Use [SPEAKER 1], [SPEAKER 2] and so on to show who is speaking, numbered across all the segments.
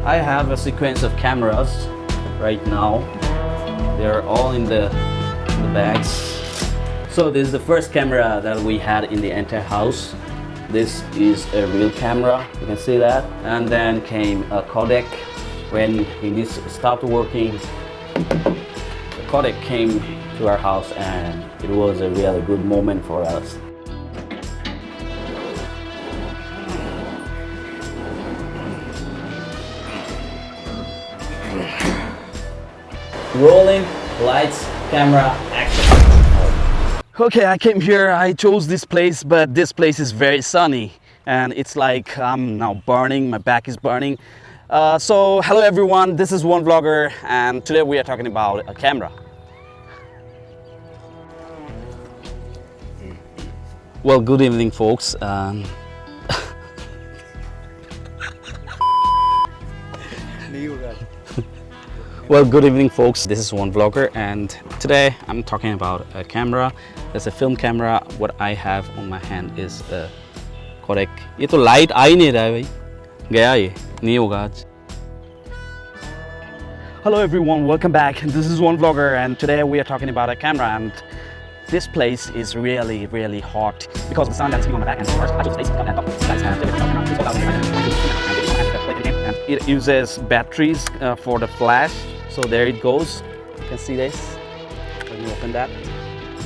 [SPEAKER 1] I have a sequence of cameras right now. They're all in the bags. So this is the first camera that we had in the entire house. This is a real camera, you can see that. And then came a Kodak. When this stopped working, the Kodak came to our house, and it was a really good moment for us. Rolling, lights, camera, action. Okay, I came here, I chose this place, but this place is very sunny and it's like I'm now burning, my back is burning. So hello everyone, this is One Vlogger and today we are talking about a camera. Well, good evening folks. Well, good evening folks, this is One Vlogger and today I'm talking about a camera. It's a film camera. What I have on my hand is a Kodak. ये तो light आ ही नहीं रहा है भाई, गया ये, नहीं होगा आज. Hello everyone, welcome back. This is One Vlogger and today we are talking about a camera, and this place is really hot because of the sun that's on my back, and of course I chose this place and it uses batteries for the flash. So there it goes. You can see this. Let me open that.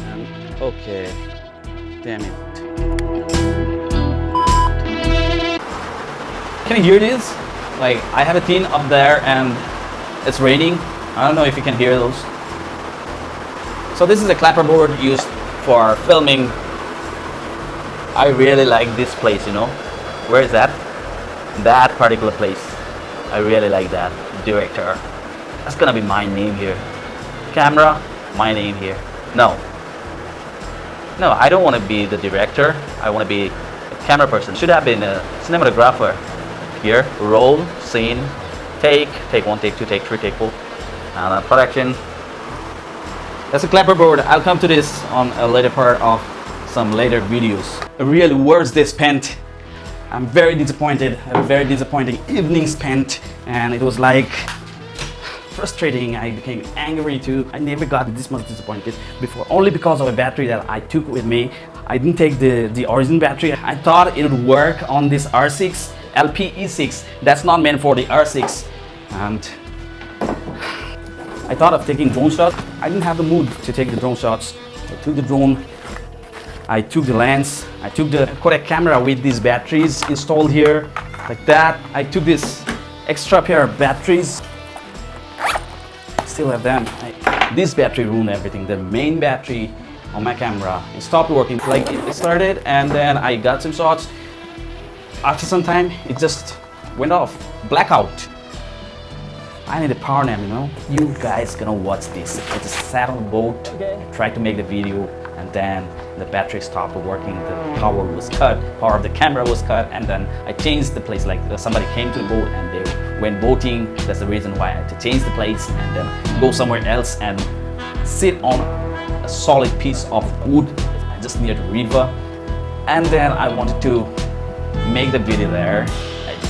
[SPEAKER 1] And okay. Damn it. Can you hear this? Like, I have a tin up there and it's raining. I don't know if you can hear those. So this is a clapperboard used for filming. I really like this place, you know. Where is that? That particular place. I really like that. Director. That's gonna be my name here. Camera, my name here. No, I don't want to be the director. I want to be a camera person. Should have been a cinematographer. Here, roll, scene, take 1, take 2, take 3, take 4, and production. That's a clapperboard. I'll come to this on a later part of some later videos. Really, where's this spent? I'm very disappointed. A very disappointing evening spent, and it was like frustrating. I became angry too. I never got this much disappointed before, only because of a battery that I took with me. I didn't take the origin battery. I thought it would work on this R6 LPE6. That's not meant for the R6, and I thought of taking drone shots. I didn't have the mood to take the drone shots. I took the drone, I took the lens, I took the Kodak camera with these batteries installed here, like that. I took this extra pair of batteries. Still have them. This battery ruined everything. The main battery on my camera, it stopped working. Like, it started and then I got some shots. After some time, it just went off. Blackout. I need a power nap, you know. You guys gonna watch this. It's a sailboat. I tried to make the video and then the battery stopped working. The power was cut. Power of the camera was cut, and then I changed the place. Like, somebody came to the boat and they went boating. That's the reason why I had to change the place and then go somewhere else and sit on a solid piece of wood just near the river. And then I wanted to make the video there.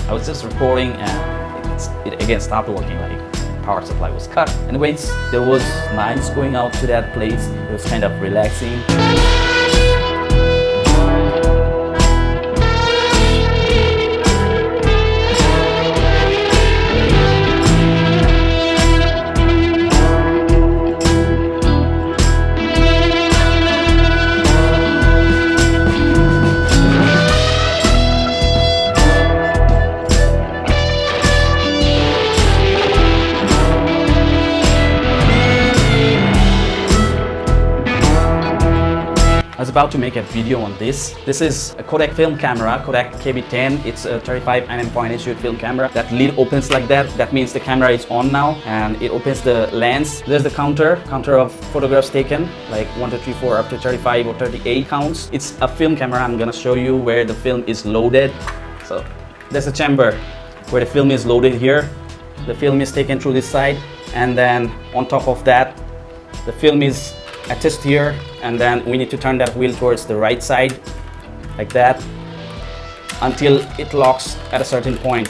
[SPEAKER 1] I was just recording and it again stopped working. Like, power supply was cut. Anyways, there was nice going out to that place. It was kind of relaxing. I was about to make a video on this. This is a Kodak film camera, Kodak KB10. It's a 35mm point and shoot film camera. That lid opens like that. That means the camera is on now, and it opens the lens. There's the counter of photographs taken, like 1, 2, 3, 4 up to 35 or 38 counts. It's a film camera. I'm gonna show you where the film is loaded. So there's a chamber where the film is loaded here. The film is taken through this side, and then on top of that, the film is attached here, and then we need to turn that wheel towards the right side like that until it locks at a certain point.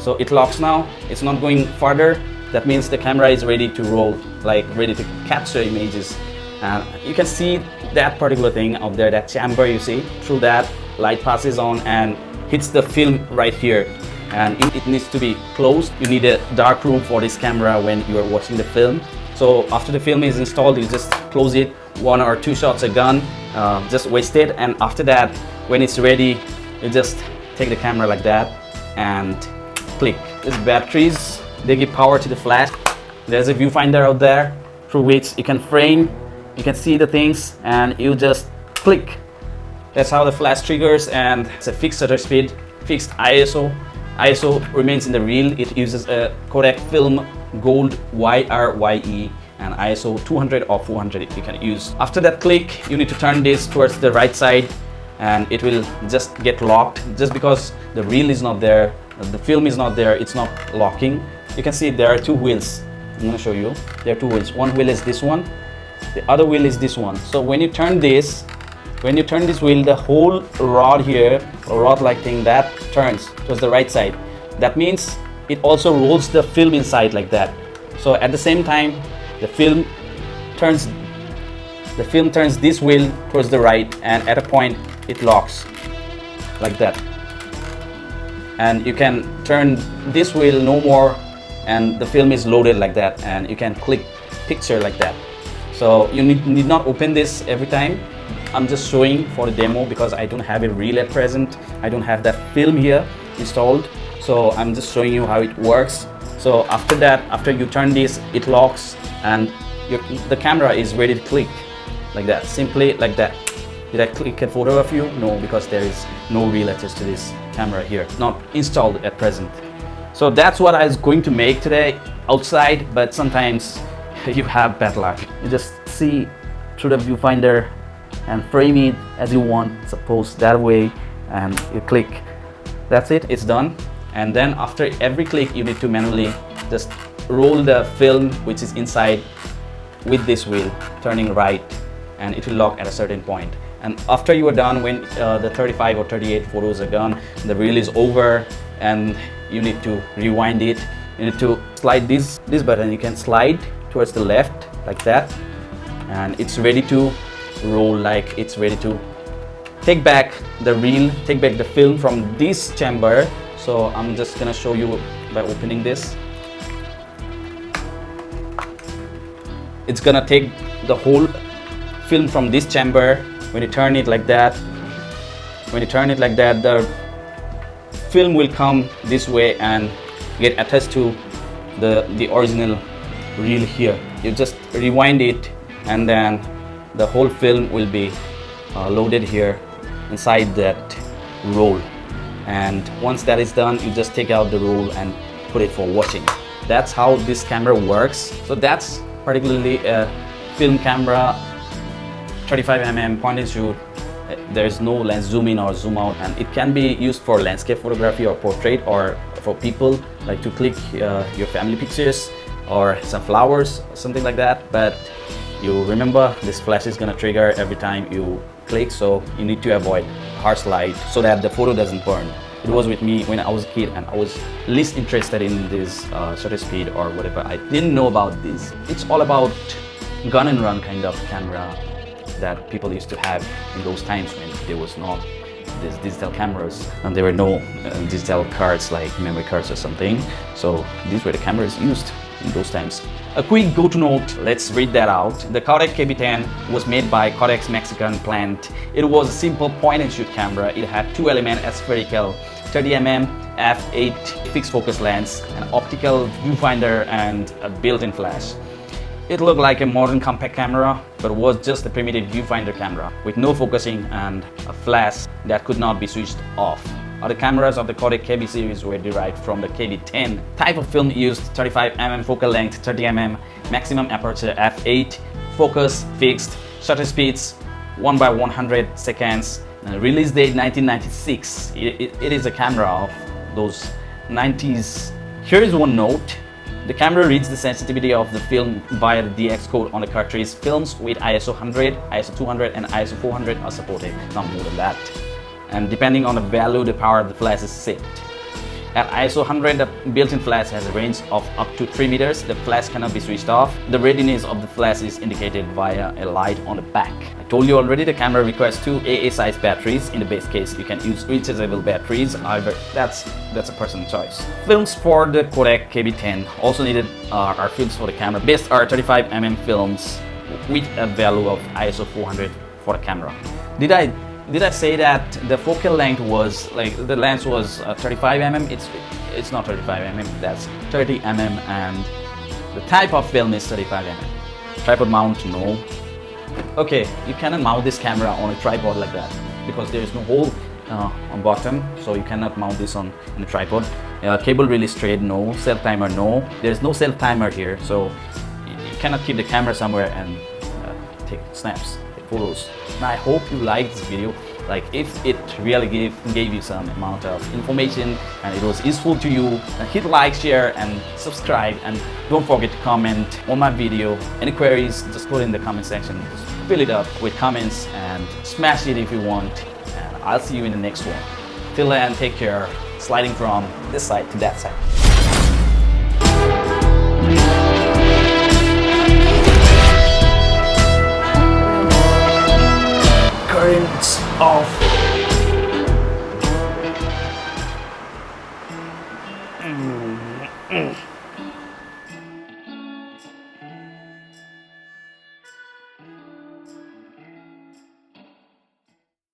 [SPEAKER 1] So it locks now, it's not going further. That means the camera is ready to roll, like ready to capture images. And you can see that particular thing out there, that chamber you see. Through that, light passes on and hits the film right here. And it needs to be closed. You need a dark room for this camera when you are watching the film. So after the film is installed, you just close it, 1 or 2 shots a gun, just waste it. And after that, when it's ready, you just take the camera like that and click. These batteries, they give power to the flash. There's a viewfinder out there through which you can frame, you can see the things, and you just click. That's how the flash triggers, and it's a fixed shutter speed, fixed ISO. ISO remains in the reel. It uses a Kodak film Gold YRYE, and ISO 200 or 400 you can use. After that click, you need to turn this towards the right side and it will just get locked. Just because the reel is not there, the film is not there, it's not locking. You can see there are 2 wheels. I'm going to show you. There are 2 wheels. One wheel is this one, the other wheel is this one. So when you turn this wheel, the whole rod here, a rod like thing, that turns towards the right side. That means it also rolls the film inside like that. So at the same time, the film turns this wheel towards the right, and at a point it locks like that. And you can turn this wheel no more, and the film is loaded like that, and you can click picture like that. So you need not open this every time. I'm just showing for the demo because I don't have a reel at present. I don't have that film here installed. So I'm just showing you how it works. So after that, after you turn this, it locks and the camera is ready to click like that, simply like that. Did I click a photo of you? No, because there is no reel attached to this camera here, not installed at present. So that's what I was going to make today outside, but sometimes you have bad luck. You just see through the viewfinder and frame it as you want, suppose that way, and you click. That's it, it's done. And then after every click, you need to manually just roll the film which is inside with this wheel, turning right, and it will lock at a certain point. And after you are done, when the 35 or 38 photos are done, the reel is over, and you need to rewind it. You need to slide this button. You can slide towards the left like that, and it's ready to roll, like it's ready to take back the reel, take back the film from this chamber. So I'm just gonna show you by opening this. It's gonna take the whole film from this chamber. When you turn it like that, the film will come this way and get attached to the original reel here. You just rewind it, and then the whole film will be loaded here inside that roll. And once that is done, you just take out the roll and put it for watching. That's how this camera works. So that's particularly a film camera, 35mm point and shoot. There's no lens zoom in or zoom out, and it can be used for landscape photography or portrait, or for people like to click your family pictures or some flowers or something like that. But you remember, this flash is gonna trigger every time you click, so you need to avoid harsh light so that the photo doesn't burn. It was with me when I was a kid and I was least interested in this shutter speed or whatever. I didn't know about this. It's all about gun and run kind of camera that people used to have in those times when there was not these digital cameras and there were no digital cards like memory cards or something. So these were the cameras used in those times. A quick go-to note, let's read that out. The Kodak KB10 was made by Kodak's Mexican plant. It was a simple point-and-shoot camera. It had 2-element spherical 30mm f8 fixed focus lens, an optical viewfinder, and a built-in flash. It looked like a modern compact camera, but was just a primitive viewfinder camera with no focusing and a flash that could not be switched off. Other cameras of the Kodak KB series were derived from the KB10. Type of film used: 35mm focal length, 30mm, maximum aperture f8, focus fixed, shutter speeds 1/100 seconds. Release date 1996. It is a camera of those 90s. Here is one note. The camera reads the sensitivity of the film via the DX code on the cartridge. Films with ISO 100, ISO 200 and ISO 400 are supported, not more than that. And depending on the value, the power of the flash is set. At ISO 100, the built-in flash has a range of up to 3 meters. The flash cannot be switched off. The readiness of the flash is indicated via a light on the back. I told you already, the camera requires 2 AA size batteries. In the base case, you can use rechargeable batteries. However, that's a personal choice. Films for the Kodak KB10 also needed are films for the camera. Best are 35mm films with a value of ISO 400 for the camera. Did I say that the focal length was like the lens was 35mm? It's not 35mm. That's 30mm, and the type of film is 35mm. Tripod mount, no. Okay, you cannot mount this camera on a tripod like that because there is no hole on bottom, so you cannot mount this on a tripod. Cable release straight, no. Self timer, no. There is no self timer here, so you cannot keep the camera somewhere and take snaps. Photos. Now, I hope you liked this video. Like, if it really gave you some amount of information and it was useful to you, hit like, share and subscribe, and don't forget to comment on my video. Any queries, just put in the comment section. Just fill it up with comments and smash it if you want, and I'll see you in the next one. Till then, take care. Sliding from this side to that side. Currents of